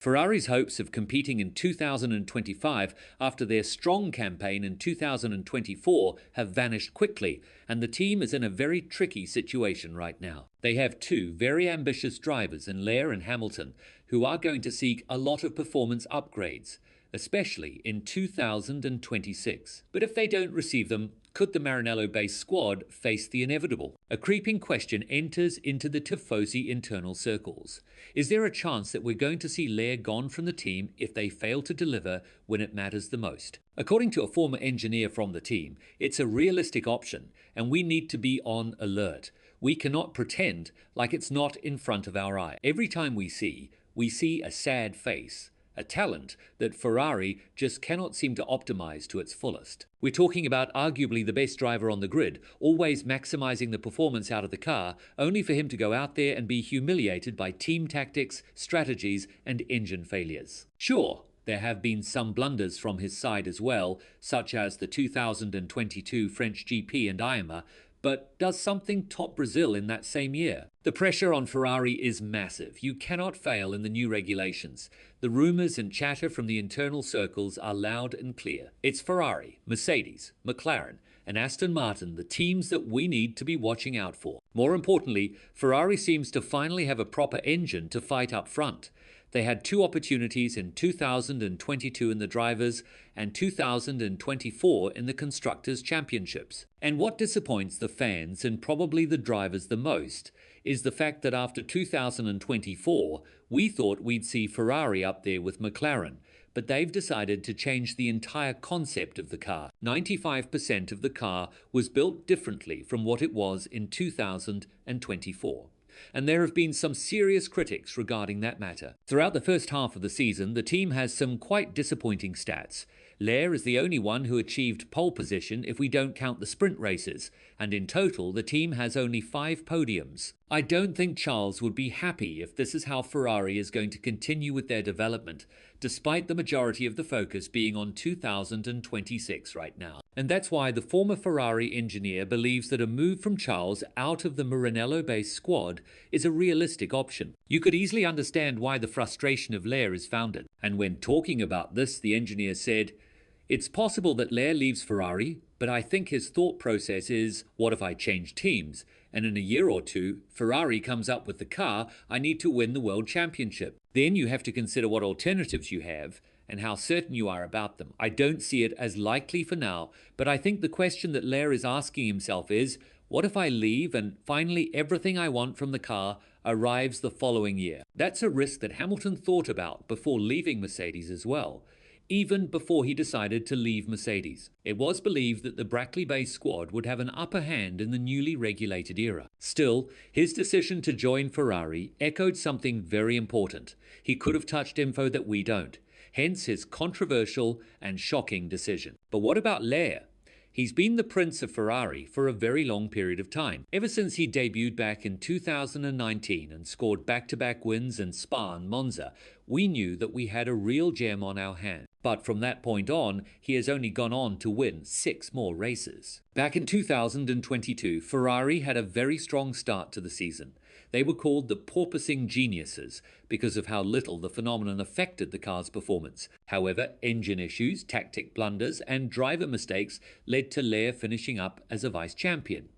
Ferrari's hopes of competing in 2025 after their strong campaign in 2024 have vanished quickly, and the team is in a very tricky situation right now. They have two very ambitious drivers in Leclerc and Hamilton who are going to seek a lot of performance upgrades, especially in 2026. But if they don't receive them, could the Maranello-based squad face the inevitable? A creeping question enters into the Tifosi internal circles. Is there a chance that we're going to see Leclerc gone from the team if they fail to deliver when it matters the most? According to a former engineer from the team, it's a realistic option, and we need to be on alert. We cannot pretend like it's not in front of our eye. Every time we see a sad face, a talent that Ferrari just cannot seem to optimize to its fullest. We're talking about arguably the best driver on the grid, always maximizing the performance out of the car, only for him to go out there and be humiliated by team tactics, strategies, and engine failures. Sure, there have been some blunders from his side as well, such as the 2022 French GP and IMA, but does something top Brazil in that same year. The pressure on Ferrari is massive. You cannot fail in the new regulations. The rumors and chatter from the internal circles are loud and clear. It's Ferrari, Mercedes, McLaren, and Aston Martin, the teams that we need to be watching out for. More importantly, Ferrari seems to finally have a proper engine to fight up front. They had two opportunities in 2022 in the Drivers' and 2024 in the Constructors' Championships. And what disappoints the fans and probably the drivers the most is the fact that after 2024, we thought we'd see Ferrari up there with McLaren, but they've decided to change the entire concept of the car. 95% of the car was built differently from what it was in 2024. And there have been some serious critics regarding that matter. Throughout the first half of the season, the team has some quite disappointing stats. Leclerc is the only one who achieved pole position if we don't count the sprint races, and in total the team has only 5 podiums. I don't think Charles would be happy if this is how Ferrari is going to continue with their development, despite the majority of the focus being on 2026 right now. And that's why the former Ferrari engineer believes that a move from Charles out of the Maranello-based squad is a realistic option. You could easily understand why the frustration of Leclerc is founded. And when talking about this, the engineer said, "It's possible that Leclerc leaves Ferrari, but I think his thought process is, what if I change teams? And in a year or two, Ferrari comes up with the car, I need to win the World Championship. Then you have to consider what alternatives you have and how certain you are about them. I don't see it as likely for now, but I think the question that Leclerc is asking himself is, what if I leave and finally everything I want from the car arrives the following year?" That's a risk that Hamilton thought about before leaving Mercedes as well, even before he decided to leave Mercedes. It was believed that the Brackley-based squad would have an upper hand in the newly regulated era. Still, his decision to join Ferrari echoed something very important. He could have touched info that we don't, hence his controversial and shocking decision. But what about Leclerc? He's been the prince of Ferrari for a very long period of time. Ever since he debuted back in 2019 and scored back-to-back wins in Spa and Monza, we knew that we had a real gem on our hands. But from that point on, he has only gone on to win 6 more races. Back in 2022, Ferrari had a very strong start to the season. They were called the porpoising geniuses because of how little the phenomenon affected the car's performance. However, engine issues, tactic blunders, and driver mistakes led to Leclerc finishing up as a vice champion.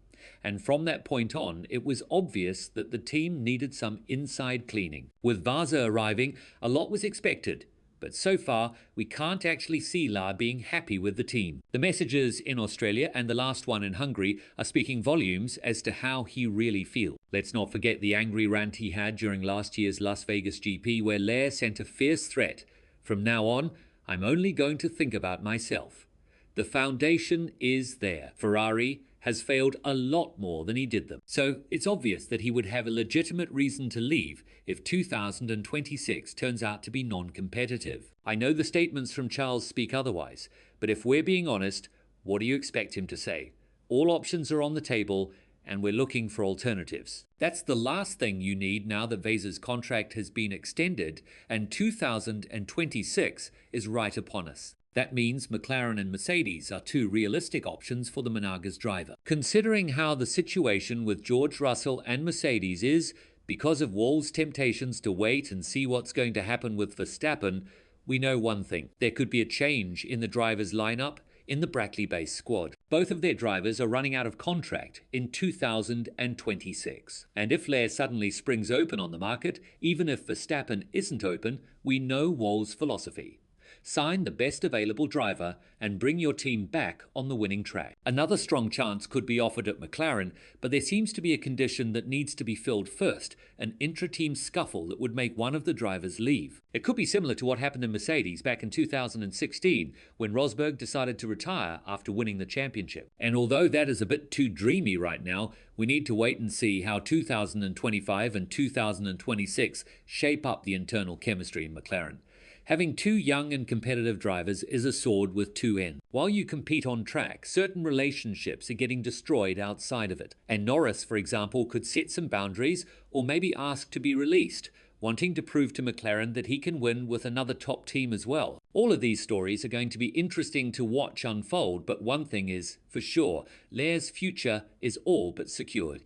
And from that point on, it was obvious that the team needed some inside cleaning. With Vaza arriving, a lot was expected. But so far, we can't actually see La being happy with the team. The messages in Australia and the last one in Hungary are speaking volumes as to how he really feels. Let's not forget the angry rant he had during last year's Las Vegas GP, where Leclerc sent a fierce threat. "From now on, I'm only going to think about myself." The foundation is there. Ferrari has failed a lot more than he did them. So it's obvious that he would have a legitimate reason to leave if 2026 turns out to be non-competitive. I know the statements from Charles speak otherwise, but if we're being honest, what do you expect him to say? All options are on the table and we're looking for alternatives. That's the last thing you need now that Vaza's contract has been extended and 2026 is right upon us. That means McLaren and Mercedes are 2 realistic options for the Monegasque driver. Considering how the situation with George Russell and Mercedes is, Because of Wall's temptations to wait and see what's going to happen with Verstappen, we know one thing: there could be a change in the drivers' lineup in the Brackley-based squad. Both of their drivers are running out of contract in 2026. And if Leclerc suddenly springs open on the market, even if Verstappen isn't open, we know Wall's philosophy: sign the best available driver and bring your team back on the winning track. Another strong chance could be offered at McLaren, but there seems to be a condition that needs to be filled first: an intra-team scuffle that would make one of the drivers leave. It could be similar to what happened in Mercedes back in 2016 when Rosberg decided to retire after winning the championship. And although that is a bit too dreamy right now, we need to wait and see how 2025 and 2026 shape up the internal chemistry in McLaren. Having two young and competitive drivers is a sword with two ends. While you compete on track, certain relationships are getting destroyed outside of it. And Norris, for example, could set some boundaries or maybe ask to be released, wanting to prove to McLaren that he can win with another top team as well. All of these stories are going to be interesting to watch unfold, but one thing is for sure: Leclerc's future is all but secured.